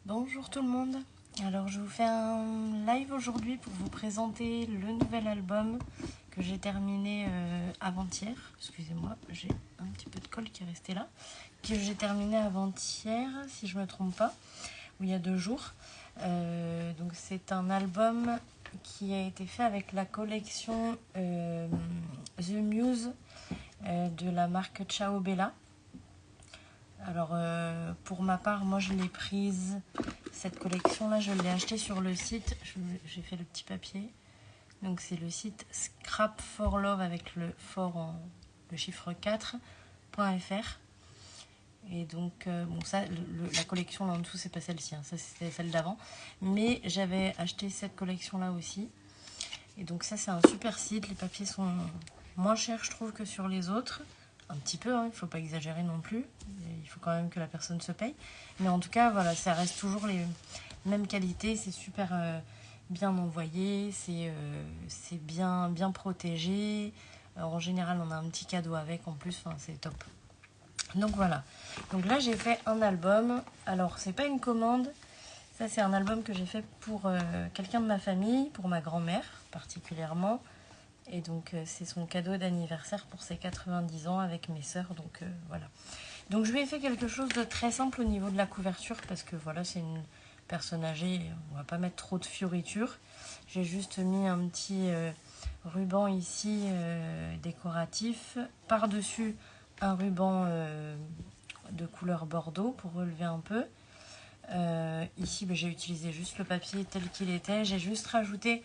Bonjour tout le monde. Alors je vous fais un live aujourd'hui pour vous présenter le nouvel album que j'ai terminé avant-hier. Excusez-moi, j'ai un petit peu de colle qui est resté là. Que j'ai terminé avant-hier, si je ne me trompe pas, ou il y a 2 jours. Donc c'est un album qui a été fait avec la collection The Muse de la marque Ciao Bella. Alors pour ma part, moi je l'ai prise, cette collection là je l'ai achetée sur le site, j'ai fait le petit papier, donc c'est le site Scrap for Love avec le le chiffre 4.fr. Et donc bon ça, la collection là en dessous c'est pas celle-ci, hein, ça c'est celle d'avant, mais j'avais acheté cette collection là aussi. Et donc ça c'est un super site, les papiers sont moins chers je trouve que sur les autres. Un petit peu, hein, il ne faut pas exagérer non plus. Il faut quand même que la personne se paye. Mais en tout cas, voilà, ça reste toujours les mêmes qualités. C'est super bien envoyé, c'est bien protégé. En général, on a un petit cadeau avec en plus, enfin, c'est top. Donc voilà. Donc là, j'ai fait un album. Alors, c'est pas une commande. Ça, c'est un album que j'ai fait pour quelqu'un de ma famille, pour ma grand-mère particulièrement. Et donc c'est son cadeau d'anniversaire pour ses 90 ans avec mes sœurs. Donc voilà. Donc je lui ai fait quelque chose de très simple au niveau de la couverture parce que voilà, c'est une personne âgée, on va pas mettre trop de fioritures. J'ai juste mis un petit ruban ici décoratif. Par-dessus un ruban de couleur bordeaux pour relever un peu. Ici j'ai utilisé juste le papier tel qu'il était. J'ai juste rajouté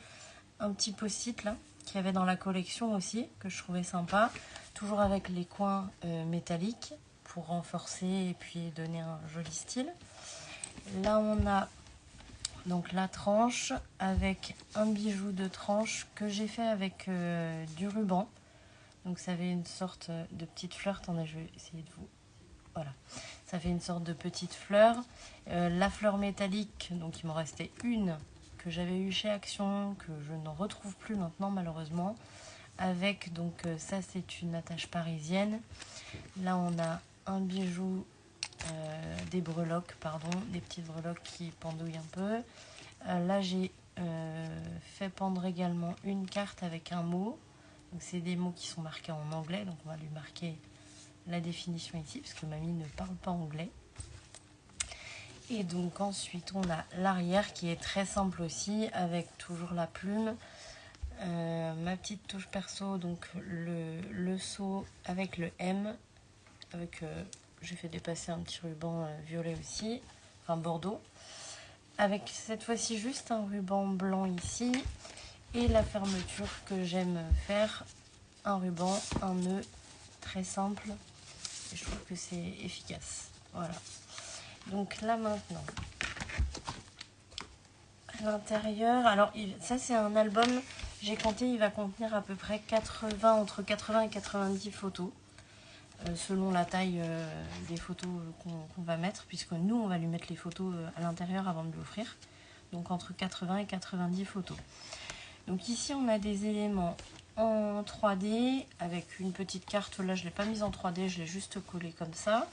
un petit post-it là qu'il y avait dans la collection aussi, que je trouvais sympa, toujours avec les coins métalliques pour renforcer et puis donner un joli style. Là on a donc la tranche avec un bijou de tranche que j'ai fait avec du ruban. Donc ça fait une sorte de petite fleur. Attendez, je vais essayer de vous... Voilà. Ça fait une sorte de petite fleur. La fleur métallique, donc il m'en restait une que j'avais eu chez Action, que je n'en retrouve plus maintenant malheureusement. Avec, donc ça c'est une attache parisienne. Là on a un bijou, des breloques, pardon, des petites breloques qui pendouillent un peu. Là j'ai fait pendre également une carte avec un mot. Donc c'est des mots qui sont marqués en anglais, donc on va lui marquer la définition ici, parce que mamie ne parle pas anglais. Et donc ensuite on a l'arrière qui est très simple aussi, avec toujours la plume, ma petite touche perso, donc le seau avec le M, avec j'ai fait dépasser un petit ruban violet aussi, enfin bordeaux, avec cette fois-ci juste un ruban blanc ici, et la fermeture que j'aime faire, un ruban, un nœud, très simple, et je trouve que c'est efficace. Voilà. Donc là maintenant, à l'intérieur, alors ça c'est un album, j'ai compté, il va contenir à peu près entre 80 et 90 photos, selon la taille des photos qu'on va mettre, puisque nous on va lui mettre les photos à l'intérieur avant de l'offrir. Donc entre 80 et 90 photos. Donc ici on a des éléments en 3D, avec une petite carte, là je ne l'ai pas mise en 3D, je l'ai juste collée comme ça.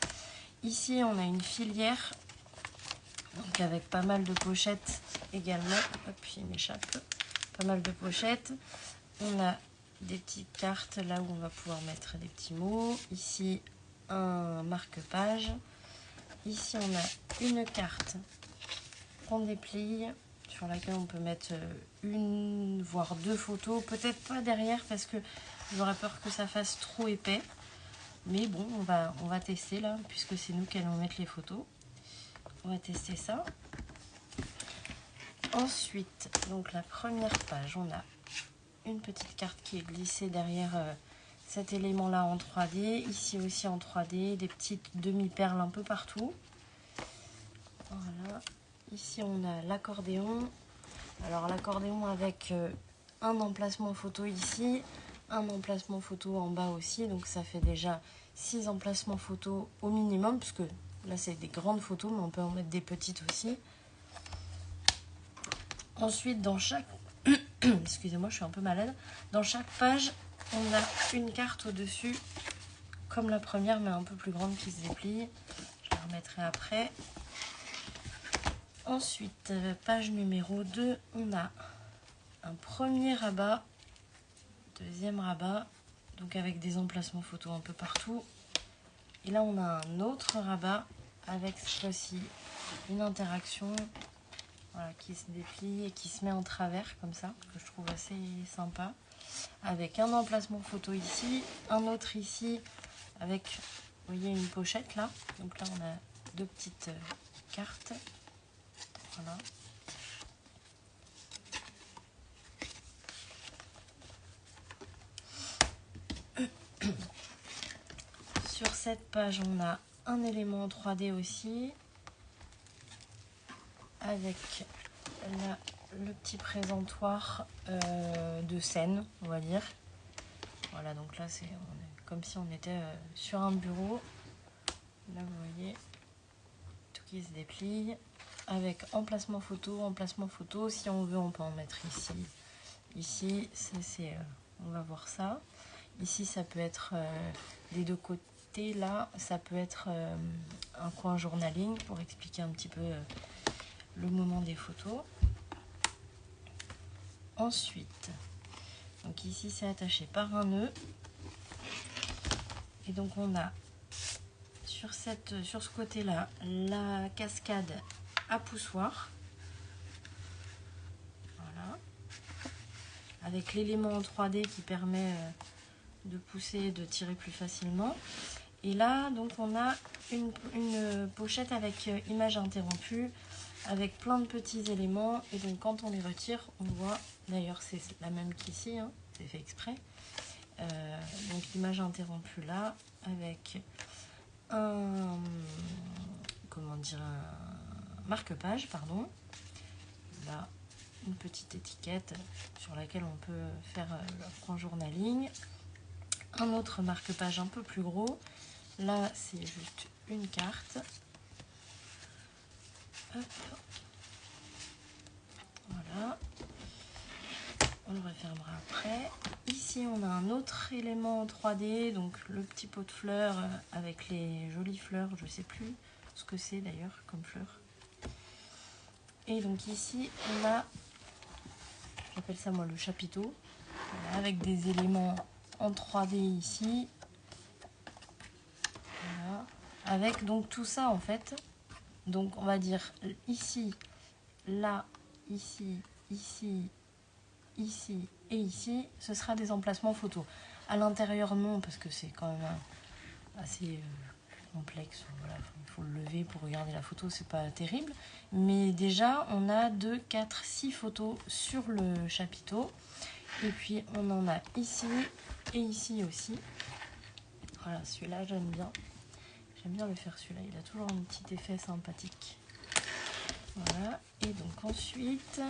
Ici on a une filière, donc avec pas mal de pochettes également. Hop, il m'échappe. Pas mal de pochettes. On a des petites cartes là où on va pouvoir mettre des petits mots. Ici un marque-page. Ici on a une carte qu'on déplie, sur laquelle on peut mettre une voire 2 photos. Peut-être pas derrière parce que j'aurais peur que ça fasse trop épais. Mais bon, on va tester là, puisque c'est nous qui allons mettre les photos. On va tester ça. Ensuite, donc la première page, on a une petite carte qui est glissée derrière cet élément-là en 3D. Ici aussi en 3D, des petites demi-perles un peu partout. Voilà. Ici, on a l'accordéon. Alors l'accordéon avec un emplacement photo ici, un emplacement photo en bas aussi. Donc ça fait déjà 6 emplacements photos au minimum, parce que là c'est des grandes photos, mais on peut en mettre des petites aussi. Ensuite, dans chaque... Excusez-moi, je suis un peu malade. Dans chaque page, on a une carte au-dessus, comme la première, mais un peu plus grande qui se déplie. Je la remettrai après. Ensuite, page numéro 2, on a un premier rabat, deuxième rabat, donc avec des emplacements photos un peu partout. Et là, on a un autre rabat avec cette fois-ci une interaction, voilà, qui se déplie et qui se met en travers comme ça, que je trouve assez sympa. Avec un emplacement photo ici, un autre ici, avec, vous voyez, une pochette là. Donc là, on a deux petites cartes. Voilà. Sur cette page, on a un élément en 3D aussi, avec là, le petit présentoir de scène, on va dire. Voilà, donc là, c'est comme si on était sur un bureau. Là, vous voyez, tout qui se déplie, avec emplacement photo. Si on veut, on peut en mettre ici. Ici, on va voir ça. Ici, ça peut être des deux côtés. Là, ça peut être un coin journaling pour expliquer un petit peu le moment des photos. Ensuite, donc ici, c'est attaché par un nœud. Et donc, on a sur ce côté-là la cascade à poussoir. Voilà. Avec l'élément en 3D qui permet de pousser, de tirer plus facilement. Et là, donc, on a une pochette avec image interrompue, avec plein de petits éléments. Et donc, quand on les retire, on voit, d'ailleurs, c'est la même qu'ici, hein, c'est fait exprès. Donc, l'image interrompue là, avec un marque-page, pardon. Là, une petite étiquette sur laquelle on peut faire le point journaling. Un autre marque-page un peu plus gros. Là, c'est juste une carte. Hop. Voilà. On le refermera après. Ici, on a un autre élément en 3D, donc le petit pot de fleurs avec les jolies fleurs. Je ne sais plus ce que c'est d'ailleurs comme fleurs. Et donc ici, on a, j'appelle ça moi le chapiteau, voilà, avec des éléments en 3D ici. Voilà. Avec donc tout ça en fait. Donc on va dire ici, là, ici, ici, ici et ici, ce sera des emplacements photos. À l'intérieur, non, parce que c'est quand même assez complexe. Voilà, il faut le lever pour regarder la photo, c'est pas terrible. Mais déjà, on a 2, 4, 6 photos sur le chapiteau. Et puis, on en a ici et ici aussi. Voilà, celui-là, j'aime bien. J'aime bien le faire celui-là, il a toujours un petit effet sympathique. Voilà, et donc ensuite,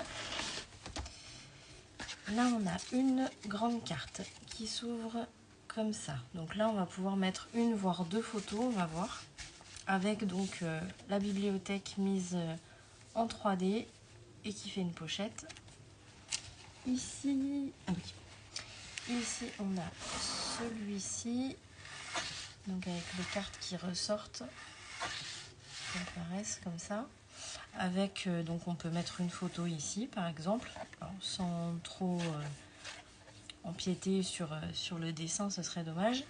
là on a une grande carte qui s'ouvre comme ça. Donc là on va pouvoir mettre une voire deux photos, on va voir. Avec donc la bibliothèque mise en 3D et qui fait une pochette. Ici, ici on a celui-ci. Donc avec les cartes qui ressortent, qui apparaissent comme ça. Avec, donc on peut mettre une photo ici par exemple, alors, sans trop empiéter sur le dessin, ce serait dommage.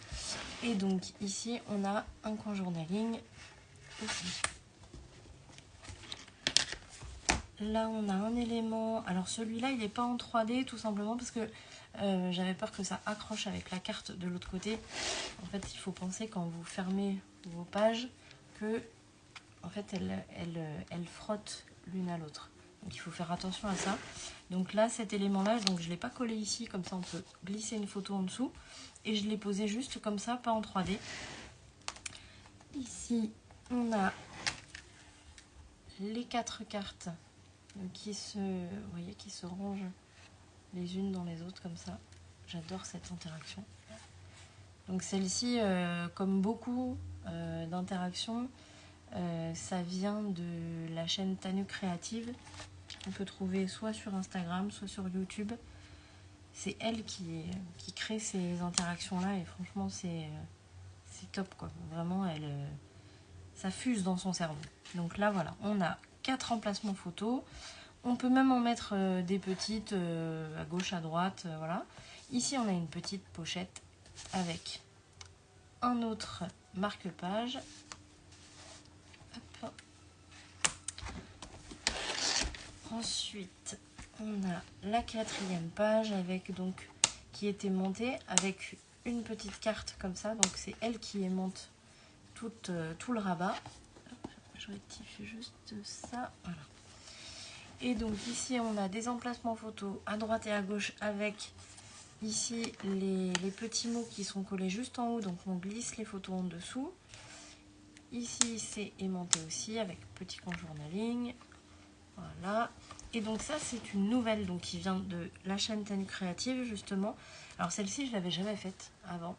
Et donc ici on a un coin journaling aussi. Là on a un élément, alors celui-là il n'est pas en 3D tout simplement parce que j'avais peur que ça accroche avec la carte de l'autre côté. En fait il faut penser quand vous fermez vos pages que en fait elles frottent l'une à l'autre. Donc il faut faire attention à ça. Donc là cet élément là, donc je ne l'ai pas collé ici, comme ça on peut glisser une photo en dessous. Et je l'ai posé juste comme ça, pas en 3D. Ici on a les 4 cartes qui vous voyez, qui se rangent les unes dans les autres comme ça. J'adore cette interaction. Donc celle-ci, comme beaucoup d'interactions, ça vient de la chaîne Tanu Créative. On peut trouver soit sur Instagram, soit sur YouTube. C'est elle qui crée ces interactions-là et franchement c'est top quoi. Vraiment ça fuse dans son cerveau. Donc là voilà, on a 4 emplacements photos. On peut même en mettre des petites à gauche, à droite, voilà. Ici, on a une petite pochette avec un autre marque-page. Ensuite, on a la 4e page avec donc qui était montée avec une petite carte comme ça. Donc c'est elle qui aimante tout le rabat. Je rectifie juste ça. Voilà. Et donc ici, on a des emplacements photos à droite et à gauche avec ici les petits mots qui sont collés juste en haut. Donc on glisse les photos en dessous. Ici, c'est aimanté aussi avec petit conjournaling. Voilà. Et donc ça, c'est une nouvelle donc, qui vient de la chaîne Tenue Créative, justement. Alors celle-ci, je ne l'avais jamais faite avant.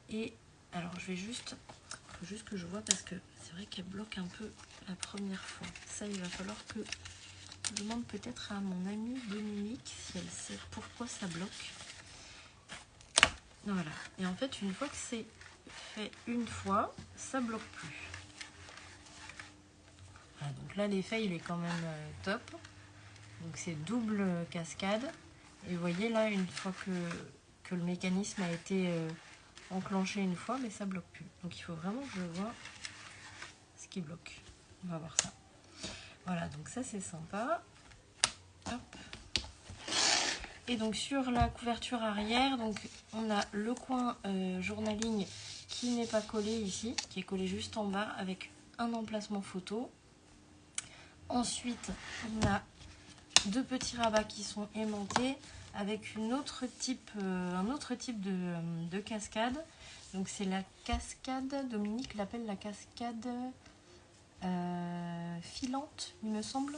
Et alors, je vais juste... Il faut juste que je vois parce que c'est vrai qu'elle bloque un peu la première fois. Ça, il va falloir que je demande peut-être à mon amie Dominique si elle sait pourquoi ça bloque. Voilà. Et en fait, une fois que c'est fait une fois, ça bloque plus. Voilà, donc là, l'effet, il est quand même top. Donc c'est double cascade. Et vous voyez là, une fois que le mécanisme a été enclenché une fois, mais ça bloque plus. Donc il faut vraiment que je vois ce qui bloque. On va voir ça. Voilà, donc ça c'est sympa. Hop. Et donc sur la couverture arrière, donc on a le coin journaling qui n'est pas collé ici, qui est collé juste en bas avec un emplacement photo. Ensuite, on a 2 petits rabats qui sont aimantés avec un autre type de cascade. Donc c'est la cascade, Dominique l'appelle la cascade filante, il me semble.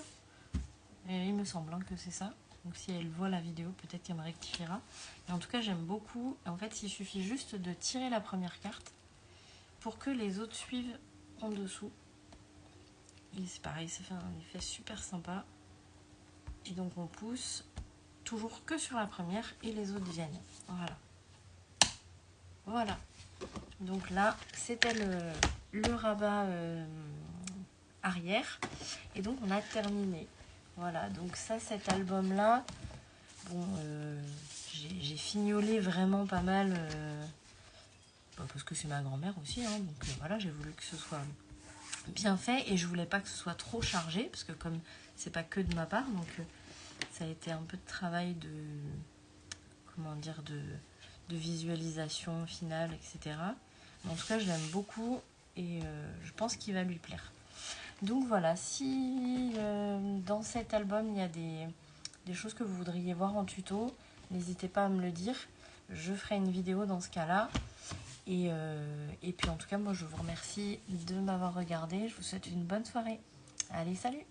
Et il me semble que c'est ça. Donc si elle voit la vidéo, peut-être qu'elle me rectifiera. Mais en tout cas, j'aime beaucoup. En fait, il suffit juste de tirer la première carte pour que les autres suivent en dessous. Et c'est pareil, ça fait un effet super sympa. Et donc on pousse toujours que sur la première et les autres viennent. Voilà. Voilà. Donc là, c'était le rabat arrière. Et donc on a terminé. Voilà, donc ça, cet album-là, bon, j'ai fignolé vraiment pas mal, parce que c'est ma grand-mère aussi, hein, donc voilà, j'ai voulu que ce soit bien fait et je voulais pas que ce soit trop chargé, parce que comme c'est pas que de ma part, donc ça a été un peu de travail de, comment dire, de visualisation finale, etc. Mais en tout cas, je l'aime beaucoup et je pense qu'il va lui plaire. Donc voilà, si dans cet album il y a des choses que vous voudriez voir en tuto, n'hésitez pas à me le dire. Je ferai une vidéo dans ce cas-là. Et puis en tout cas, moi je vous remercie de m'avoir regardé. Je vous souhaite une bonne soirée. Allez, salut!